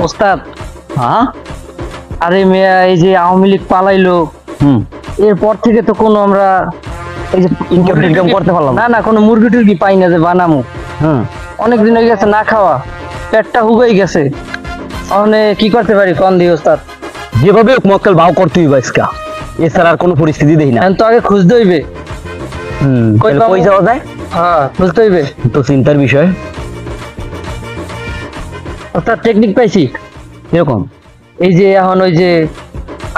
ওস্তাদ হ্যাঁ আরে মেয়া এই যে আওয়ামী লীগ পালাইলো এরপর থেকে তো কোনো আমরা এই যে ইনকাম করতে পারলাম না কোনো মুরগি টুরগি পাই না যে বানামু। অনেকদিন হয়ে গেছে না খাওয়া, পেটটা হুগাই গেছে। কি করতে পারি কোন দিয়ে ওস্তাদ? যেভাবে মক্কেল ভাও করতে হইবা ইসকা, এছাড়া আর কোনো পরিস্থিতি দেই না। তো আগে খুঁজতে হইবে। কই যাওয়া যায়? হ্যাঁ খুঁজতে হইবে তো চিন্তার বিষয়। ওস্তাদ টেকনিক পাইছি। এরকম এই যে এখন ওই যে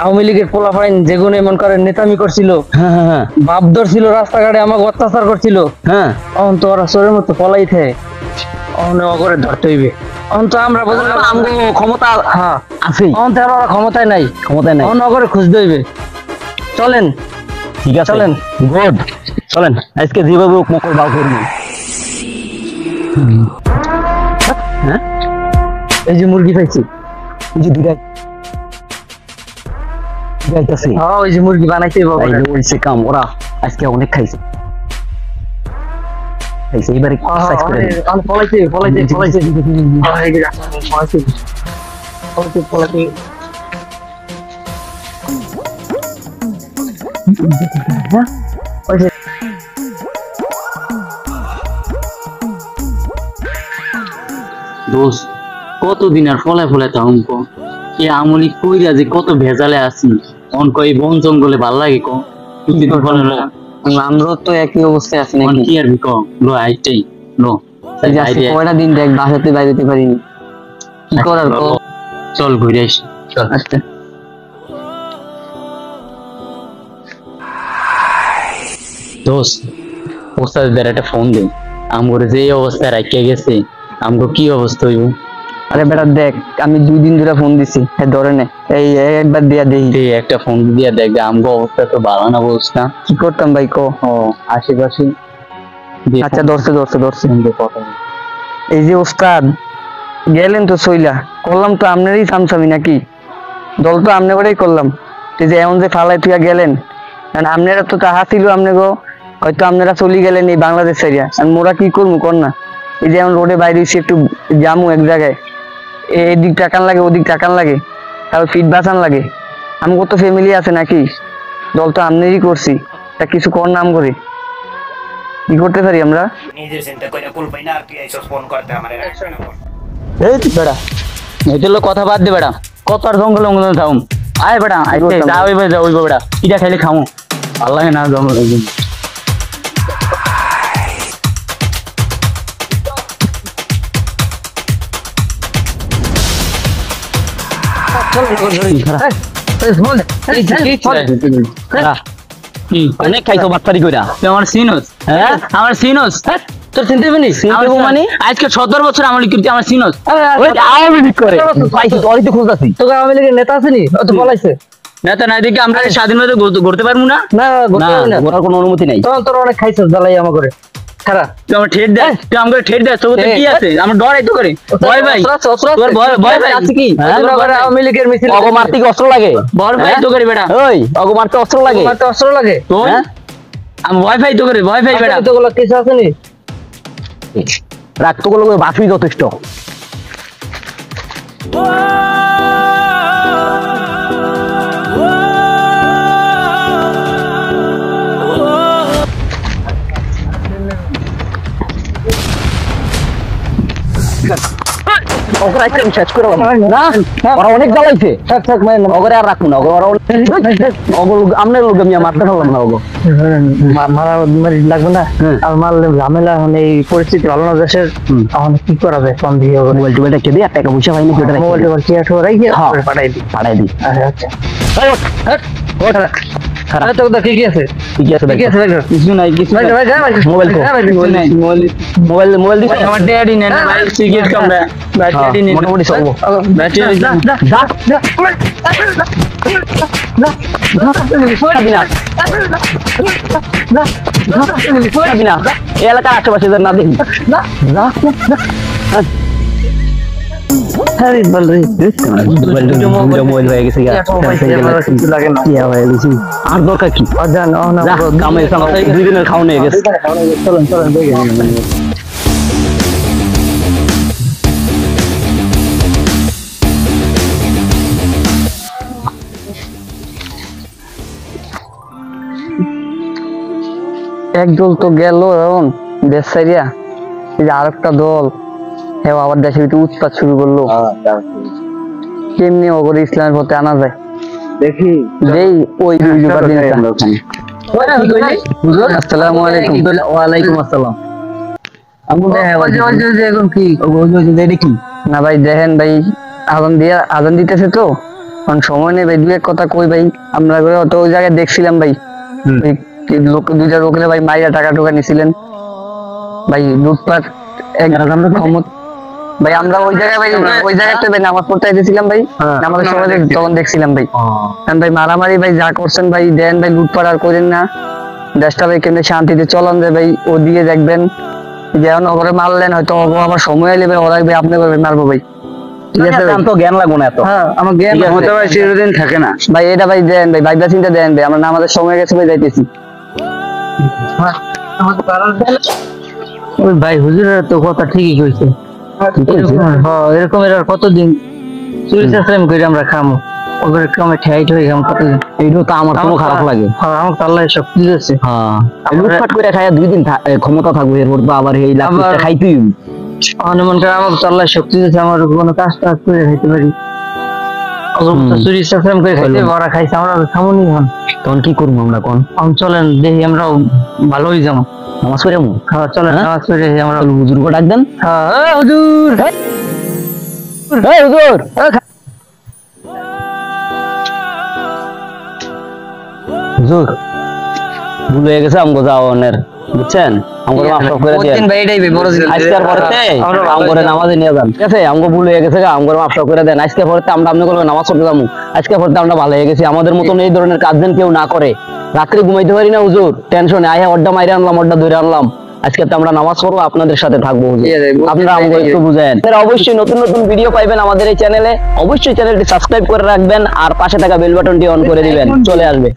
আওয়ামী লীগের পোলাপাইন যেগুলো এমন করে নেতামি করছিল, বাপ ধরছিল রাস্তাঘাটে, আমাকে অত্যাচার করছিল, এখন তো ওরা চোরের মতো পলাই থাকে, অগরে ধরতে হইবে। এখন তো আমরা ক্ষমতা আছে, এখন তো ওরা ক্ষমতায় নাই, অগরে খুঁজতে হইবে। চলেন ঠিক আছে, চলেন গুড, চলেন আজকে যেভাবে মকর বাউ করবি। হ্যাঁ এই যে মুরগি পাইছি, এই যে দুইটা যাইতাছি। ওই যে মুরগি বানাইছে হইছে কাম, ওরা আজকে অনেক খাইছে এবারে এক্সারসাইজ করে পলাইছে। দোস্ত কতদিন আর ফলায় ফলায় থামকো, এ আমলি কইরা যে কত ভেজালে আছি। অন কই বন জঙ্গলে ভাল লাগে কো, আমরা তো একই অবস্থায় আছি নাকি? কি আর বিকো লো আইটাই লো কয়টা দিন দেখ বাসাতে বাইরেতে পারিনি, কি করার কো? চল ঘুরে আসি। আচ্ছা দোস্ত ওস্তাদের একটা ফোন দে, আমগরে যে অবস্থায় রাখিয়া গেছে আমগো কি অবস্থা হইব? আরে বেটা দেখ, আমি 2 দিন ধরে ফোন দিছি, ধরে নে, এই একবার দিয়া দেখি। একটা ফোন দিয়া দেখ, আমগো অবস্থা তো ভালো না বলছ না। কি করতাম ভাই কো? আশেপাশে আচ্ছা ধরছে। এই যে ওস্তাদ গেলেন তো সইলা, করলাম তো আপনারই সামসামি নাকি? দল তো আমনে করেই করলাম। এই যে এমন যে ফালাই তুইয়া গেলেন, কারণ আপনারা তো তাহা ছিল, আপনি গো হয়তো আপনারা চলে গেলেন এই বাংলাদেশ সাইডা, আর মোরা কি করবো কর না? এই যে এখন রোডে বাইরে একটু জামু এক জায়গায়, এদিক টাকান লাগে ওদিক টাকান লাগে, তারপর ফিট বাঁচান লাগে। আমি কত ফ্যামিলি আছে নাকি? দল তো আমনেরই করছি, তা কিছু কর নাম করে কি করতে পারি আমরা? নিজের চিন্তা কইরা কুল পাই না, আর তুই আইছস ফোন করতে আমারে রাখবে না। এই বেড়া এদের কথা বাদ দে বেড়া, কত আর জঙ্গলে অঙ্গলে থাকুম। আয় বেড়া যা হইবে যা হইব বেড়া, ইটা খাইলে খামু আল্লাহ না জঙ্গল অনেক খাইছো বাটপারি কইরা। আমার সিনোস, আমার সিনোস তোর চিনতে পারিস মানে আজকে 17 বছর আমলি করতে আমার সিনোস আওয়ামী লীগ করে পাইছি, তোরই তো খুঁজতাছি। তোকে আওয়ামী লীগের নেতা আসেনি, তো পলাইছে। নেতা নাই দেখে আমরা স্বাধীনভাবে ঘুরতে পারবো না, ঘোরার কোনো অনুমতি নাই। তোর অনেক খাইছিস জ্বালাই আমার করে। তুই আমার ঠেট দেয়, তুই আমাকে ঠেট দেয়, তোর কি আছে? আমার ডর তো করে ভয় ভাই, তোর ভয় ভাই আছে কি? আওয়ামী লীগের মিছিল অগো মারতে কি অস্ত্র লাগে? ভয় ভাই তো করে বেটা, ওই অগো মারতে অস্ত্র লাগে? অস্ত্র লাগে তোর? আমি ভয় ভাই তো করে, ভয় ভাই বেটা। তোগুলো কিছু আসেনি, রাখ তোগুলো বাসুই যথেষ্ট। শেষ করে ওরা অনেক জ্বালাইছে, ওগরে আর রাখুন না, আপনার লোক আমি মারতে পারলাম না। ওগো মারামারি লাগবে না, আর মারলে ঝামেলা। এখন এই পরিস্থিতি ভালো না দেশের, এখন কি করা যায়? ফোন দিয়ে মোবাইল টোবাইল রেখে দিই, টাকা পয়সা পাইনি, মোবাইল টোবাইল পাঠাই দিই। আচ্ছা কি আছে? কিছু নাই, কিছু মোবাইল মোবাইল দিছে আমার ড্যাডি নেন ভাই, সিগারেট কামড়া ভাই, ড্যাডি নেন মোটামুটি চলবো। এলাকার আশেপাশে না দেখি মোবাইল হয়ে গেছে, আর দরকার কি? 2 দিনের খাওয়া হয়ে গেছে। চলেন এক দল তো গেল এখন দেশ সাইরিয়া, এই যে আরেকটা দল হ্যাঁ আবার দেশের ভিতরে উৎপাত শুরু করলো। কেমনি ওগরে ইসলামের পথে আনা যায় দেখি যেই ওই আসসালামু আলাইকুম। ওয়ালাইকুম আসসালাম। এখন কি দেখি না ভাই দেখেন ভাই আজান দিতেছে তো কারণ সময় নেই ভাই, দু এক কথা কই ভাই। আমরা তো ওই জায়গায় দেখছিলাম ভাই, ওই লোক দুইটা লোকের ভাই মাইরা টাকা টুকা নিছিলেন ভাই, লুটপাট ভাই। আমরা ওই জায়গায় ভাই ওই জায়গাতে ভাই নামাজ পড়তে এসেছিলাম ভাই, আমাদের সবাই তখন দেখছিলাম ভাই। কারণ ভাই মারামারি ভাই যা করছেন ভাই, দেন ভাই লুটপাট আর করেন না, দেশটা ভাই কেমনি শান্তিতে চলন যায় ভাই। ওদিকে দেখবেন যেমন ওরে মারলেন হয়তো আবার সময় এলে ভাই ওরা ভাই আপনি মারবো ভাই, ঠিক আছে ভাই? তো জ্ঞান লাগবো না এত। হ্যাঁ আমার জ্ঞান ক্ষমতা ভাই চিরদিন থাকে না ভাই, এটা ভাই দেন ভাই, ভাইবা চিন্তা দেন ভাই, আমরা আমাদের সময় গেছে ভাই যাইতেছি। ওই ভাই হুজুরের তো কথা ঠিকই কইছে। এরকম এর কতদিন চুরি চাষাম করে আমরা খামো, ওদের কমে ঠাইট হয়ে খাম কতদিন। এইটা তো আমার কোনো খারাপ লাগে। আমার তো আল্লাহ সব কিছু আছে। হ্যাঁ লুটপাট করে খাইয়া 2 দিন ক্ষমতা থাকবে, এরপর তো আবার এই লাখ টাকা খাইতেই হবে। অনুমান করে আমার তো আল্লাহ শক্তি দিয়েছে, আমার কোনো কাজ টাজ করে খাইতে পারি। চুরি চাষাম করে খাইতে ওরা খাইছে, আমরা খামুনি হন। তখন কি করবো আমরা? কোন চলেন দেখি আমরা ভালোই যাবো, নামাজ পড়ে আমু। হ্যাঁ চলেন নামাজ পড়ে আমরা। হুজুরকে ডাক দেন। হ্যাঁ হুজুর, এই হুজুর, হুজুর ভুল হয়ে গেছে আমগো যাওয়ানের, বুঝছেন? আমগো মাফ করে দেন। প্রতিদিন ভাই এটাই ভাই বড় জিনিস। আজকের পরেতে আমগো নামাজে নিয়ে যান, ঠিক আছে? আমগো ভুল হয়ে গেছে, আমগো মাফ করে দেন। আজকে পরেতে আমরা আপনি করব নামাজ পড়তে যাবো। আজকে পরেতে আমরা ভালো হয়ে গেছি, আমাদের মতন এই ধরনের কাজ যেন কেউ না করে। রাত্রে ঘুমাইতে পারি না হুজুর, টেনশনে আয়া অড্ডা মাইরে আনলাম, অড্ডা ধরে আনলাম। আজকে তো আমরা নামাজ পড়বো, আপনাদের সাথে থাকবো হুজুর। আপনারা আমাকে একটু বুঝেন। অবশ্যই নতুন নতুন ভিডিও পাইবেন আমাদের এই চ্যানেলে, অবশ্যই চ্যানেলটি সাবস্ক্রাইব করে রাখবেন আর পাশে থাকা বেল বাটনটি অন করে দিবেন, চলে আসবে।